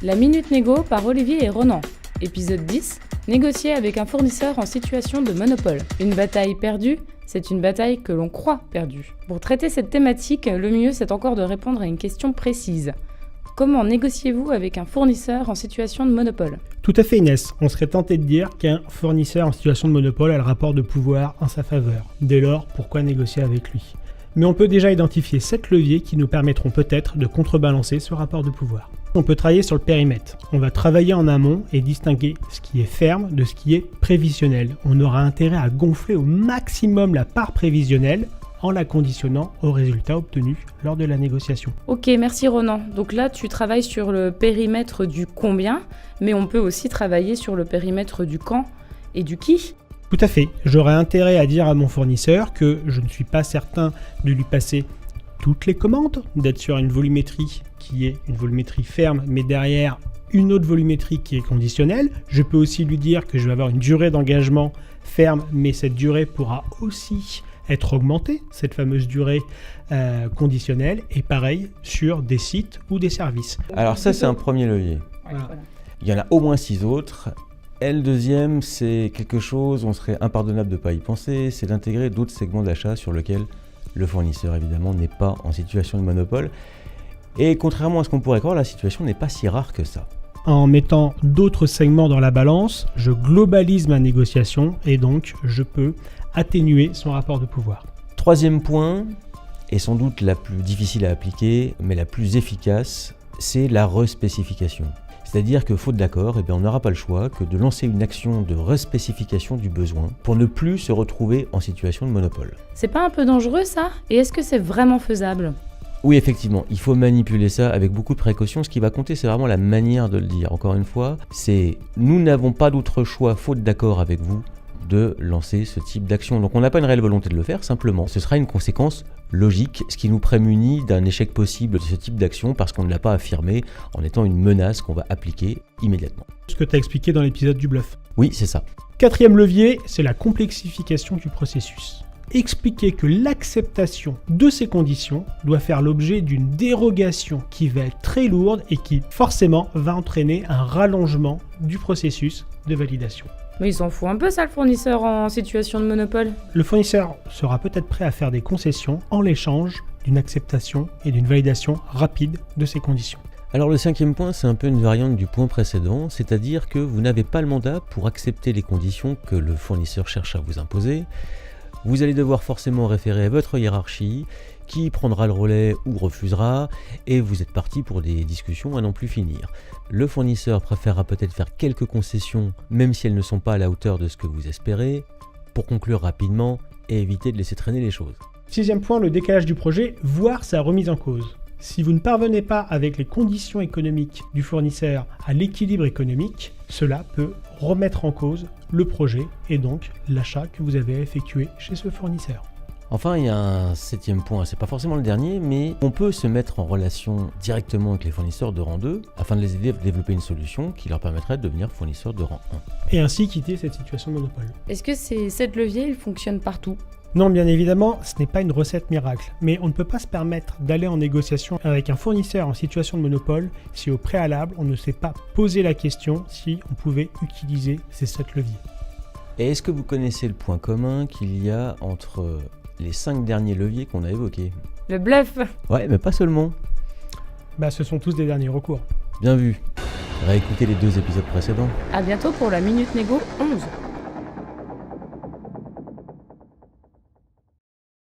La Minute Négo par Olivier et Ronan. Épisode 10. Négocier avec un fournisseur en situation de monopole. Une bataille perdue, c'est une bataille que l'on croit perdue. Pour traiter cette thématique, le mieux c'est encore de répondre à une question précise. Comment négociez-vous avec un fournisseur en situation de monopole ? Tout à fait Inès, on serait tenté de dire qu'un fournisseur en situation de monopole a le rapport de pouvoir en sa faveur. Dès lors, pourquoi négocier avec lui ? Mais on peut déjà identifier 7 leviers qui nous permettront peut-être de contrebalancer ce rapport de pouvoir. On peut travailler sur le périmètre. On va travailler en amont et distinguer ce qui est ferme de ce qui est prévisionnel. On aura intérêt à gonfler au maximum la part prévisionnelle en la conditionnant aux résultats obtenus lors de la négociation. Ok, merci Ronan. Donc là, tu travailles sur le périmètre du combien, mais on peut aussi travailler sur le périmètre du quand et du qui. Tout à fait. J'aurais intérêt à dire à mon fournisseur que je ne suis pas certain de lui passer toutes les commandes, d'être sur une volumétrie qui est une volumétrie ferme, mais derrière une autre volumétrie qui est conditionnelle. Je peux aussi lui dire que je vais avoir une durée d'engagement ferme, mais cette durée pourra aussi être augmentée, cette fameuse durée conditionnelle, et pareil sur des sites ou des services. Alors ça, c'est un premier levier. Voilà. Il y en a au moins 6 autres. Et le deuxième, c'est quelque chose, on serait impardonnable de ne pas y penser, c'est d'intégrer d'autres segments d'achat sur lesquels le fournisseur, évidemment, n'est pas en situation de monopole. Et contrairement à ce qu'on pourrait croire, la situation n'est pas si rare que ça. En mettant d'autres segments dans la balance, je globalise ma négociation et donc je peux atténuer son rapport de pouvoir. Troisième point, et sans doute la plus difficile à appliquer, mais la plus efficace, c'est la respécification. C'est-à-dire que faute d'accord, on n'aura pas le choix que de lancer une action de respécification du besoin pour ne plus se retrouver en situation de monopole. C'est pas un peu dangereux ça ? Et est-ce que c'est vraiment faisable ? Oui, effectivement, il faut manipuler ça avec beaucoup de précautions. Ce qui va compter, c'est vraiment la manière de le dire. Encore une fois, c'est nous n'avons pas d'autre choix, faute d'accord avec vous, de lancer ce type d'action. Donc on n'a pas une réelle volonté de le faire, simplement. Ce sera une conséquence logique, ce qui nous prémunit d'un échec possible de ce type d'action parce qu'on ne l'a pas affirmé en étant une menace qu'on va appliquer immédiatement. Ce que tu as expliqué dans l'épisode du bluff. Oui, c'est ça. Quatrième levier, c'est la complexification du processus. Expliquer que l'acceptation de ces conditions doit faire l'objet d'une dérogation qui va être très lourde et qui forcément va entraîner un rallongement du processus de validation. Mais il s'en fout un peu ça, le fournisseur en situation de monopole. Le fournisseur sera peut-être prêt à faire des concessions en l'échange d'une acceptation et d'une validation rapide de ces conditions. Alors le cinquième point, c'est un peu une variante du point précédent, c'est-à-dire que vous n'avez pas le mandat pour accepter les conditions que le fournisseur cherche à vous imposer. Vous allez devoir forcément référer à votre hiérarchie, qui prendra le relais ou refusera, et vous êtes parti pour des discussions à n'en plus finir. Le fournisseur préférera peut-être faire quelques concessions, même si elles ne sont pas à la hauteur de ce que vous espérez, pour conclure rapidement et éviter de laisser traîner les choses. Sixième point, le décalage du projet, voire sa remise en cause. Si vous ne parvenez pas avec les conditions économiques du fournisseur à l'équilibre économique, cela peut remettre en cause le projet et donc l'achat que vous avez effectué chez ce fournisseur. Enfin, il y a un septième point, c'est pas forcément le dernier, mais on peut se mettre en relation directement avec les fournisseurs de rang 2 afin de les aider à développer une solution qui leur permettrait de devenir fournisseurs de rang 1. Et ainsi quitter cette situation de monopole. Est-ce que ces 7 leviers, ils fonctionnent partout ? Non, bien évidemment, ce n'est pas une recette miracle, mais on ne peut pas se permettre d'aller en négociation avec un fournisseur en situation de monopole si au préalable on ne s'est pas posé la question si on pouvait utiliser ces 7 leviers. Et est-ce que vous connaissez le point commun qu'il y a entre les 5 derniers leviers qu'on a évoqués ? Le bluff ! Ouais, mais pas seulement. Ce sont tous des derniers recours. Bien vu. Réécoutez les 2 épisodes précédents. À bientôt pour la Minute Négo 11.